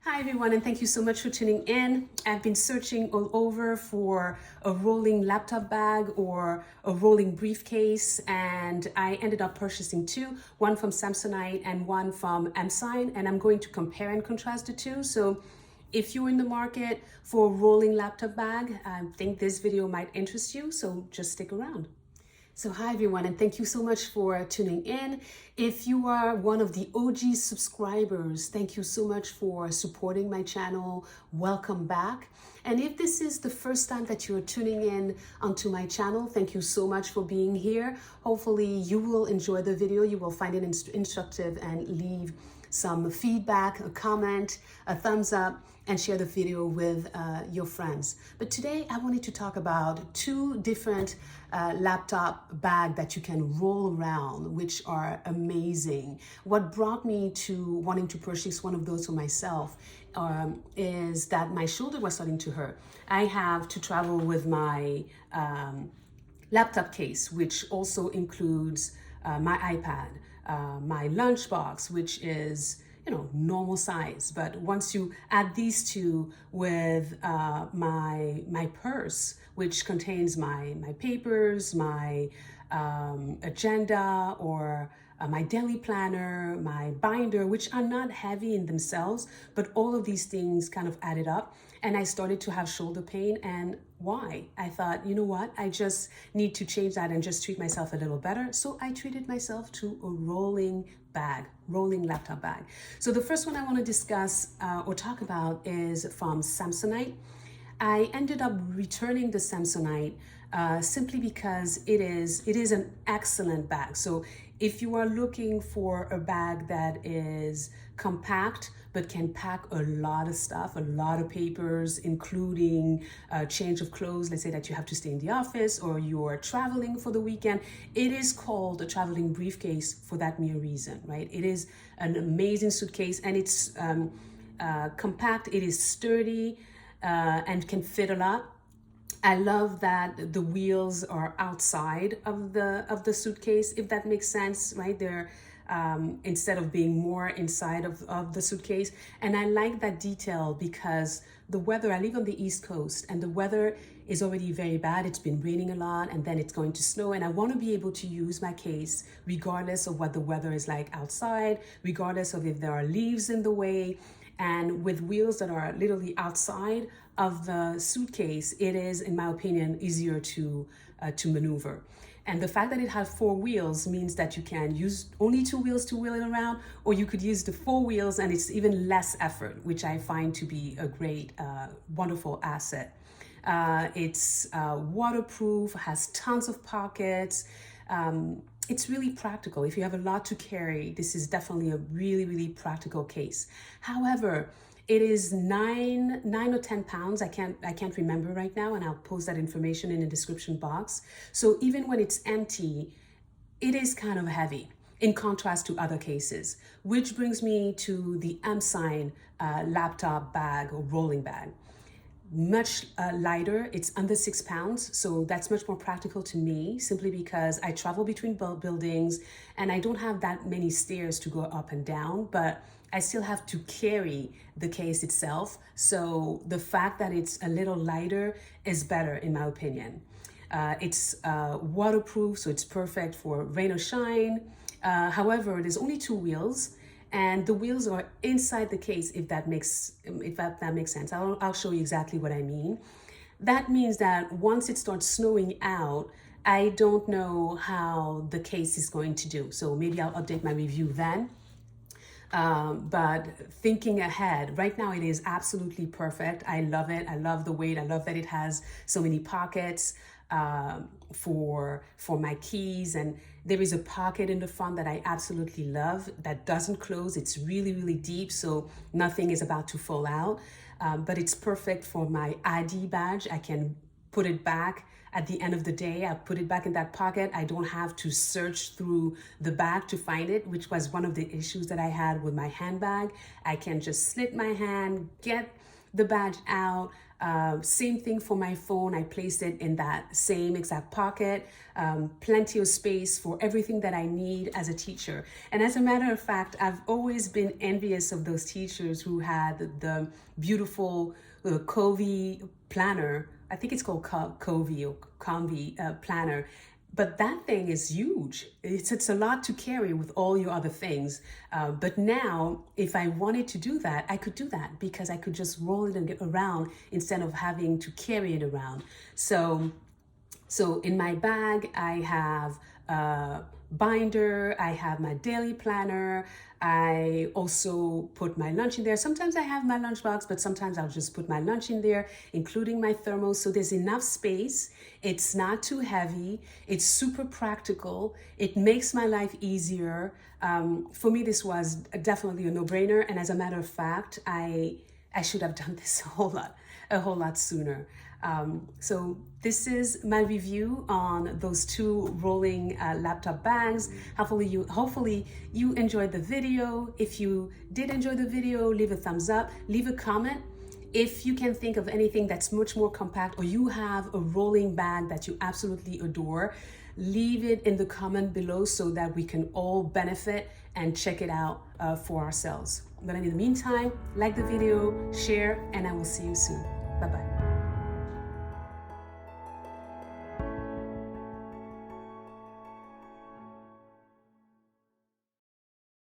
Hi everyone, and thank you so much for tuning in. I've been searching all over for a rolling laptop bag or a rolling briefcase, and I ended up purchasing two, one from Samsonite and one from Empsign, and I'm going to compare and contrast the two. So if you're in the market for a rolling laptop bag, I think this video might interest you, so just stick around. So hi everyone, and thank you so much for tuning in. If you are one of the OG subscribers, thank you so much for supporting my channel. Welcome back. And if this is the first time that you're tuning in onto my channel, thank you so much for being here. Hopefully you will enjoy the video. You will find it instructive and leave some feedback, a comment, a thumbs up, and share the video with your friends. But today I wanted to talk about two different laptop bags that you can roll around, which are amazing. What brought me to wanting to purchase one of those for myself is that my shoulder was starting to hurt. I have to travel with my laptop case, which also includes my iPad, my lunchbox, which is normal size. But once you add these two with my purse, which contains my papers, my agenda, or my daily planner, my binder, which are not heavy in themselves, but all of these things kind of added up. And I started to have shoulder pain. And why? I thought, you know what? I just need to change that and just treat myself a little better. So I treated myself to a rolling laptop bag. So the first one I want to discuss or talk about is from Samsonite. I ended up returning the Samsonite simply because it is an excellent bag. So if you are looking for a bag that is compact but can pack a lot of stuff, a lot of papers, including a change of clothes, let's say that you have to stay in the office or you're traveling for the weekend, it is called a traveling briefcase for that mere reason, right? It is an amazing suitcase, and it's compact, it is sturdy, and can fit a lot. I love that the wheels are outside of the suitcase, if that makes sense, right? They're instead of being more inside of the suitcase. And I like that detail because the weather, I live on the East Coast, and the weather is already very bad. It's been raining a lot, and then it's going to snow. And I want to be able to use my case regardless of what the weather is like outside, regardless of if there are leaves in the way. And with wheels that are literally outside of the suitcase, it is, in my opinion, easier to maneuver. And the fact that it has four wheels means that you can use only two wheels to wheel it around, or you could use the four wheels and it's even less effort, which I find to be a great, wonderful asset. It's waterproof, has tons of pockets. It's really practical. If you have a lot to carry, this is definitely a really, really practical case. However, it is nine or 10 pounds. I can't remember right now, and I'll post that information in the description box. So even when it's empty, it is kind of heavy in contrast to other cases, which brings me to the Empsign laptop bag or rolling bag. Much lighter, it's under 6 pounds, so that's much more practical to me, simply because I travel between buildings and I don't have that many stairs to go up and down, but I still have to carry the case itself. So the fact that it's a little lighter is better, in my opinion. It's waterproof, so it's perfect for rain or shine. However, there's only two wheels, and the wheels are inside the case, if that makes sense. I'll show you exactly what I mean. That means that once it starts snowing out, I don't know how the case is going to do. So maybe I'll update my review then. But thinking ahead, right now it is absolutely perfect. I love it. I love the weight. I love that it has so many pockets for my keys, and there is a pocket in the front that I absolutely love that doesn't close. It's really, really deep, so nothing is about to fall out. But it's perfect for my ID badge. I can put it back at the end of the day. I put it back in that pocket. I don't have to search through the bag to find it, which was one of the issues that I had with my handbag. I can just slip my hand, get the badge out. Same thing for my phone. I placed it in that same exact pocket. Plenty of space for everything that I need as a teacher. And as a matter of fact, I've always been envious of those teachers who had the beautiful Covey planner. I think it's called Covey or Convy planner. But that thing is huge. It's a lot to carry with all your other things. But now, if I wanted to do that, I could do that because I could just roll it and get around instead of having to carry it around. So in my bag, I have a binder, I have my daily planner, I also put my lunch in there. Sometimes I have my lunchbox, but sometimes I'll just put my lunch in there, including my thermos. So there's enough space. It's not too heavy. It's super practical. It makes my life easier. For me, this was definitely a no-brainer. And as a matter of fact, I should have done this a whole lot sooner. So this is my review on those two rolling laptop bags. Hopefully you enjoyed the video. If you did enjoy the video, leave a thumbs up, leave a comment. If you can think of anything that's much more compact, or you have a rolling bag that you absolutely adore, leave it in the comment below so that we can all benefit and check it out for ourselves. But in the meantime, like the video, share, and I will see you soon. Bye-bye.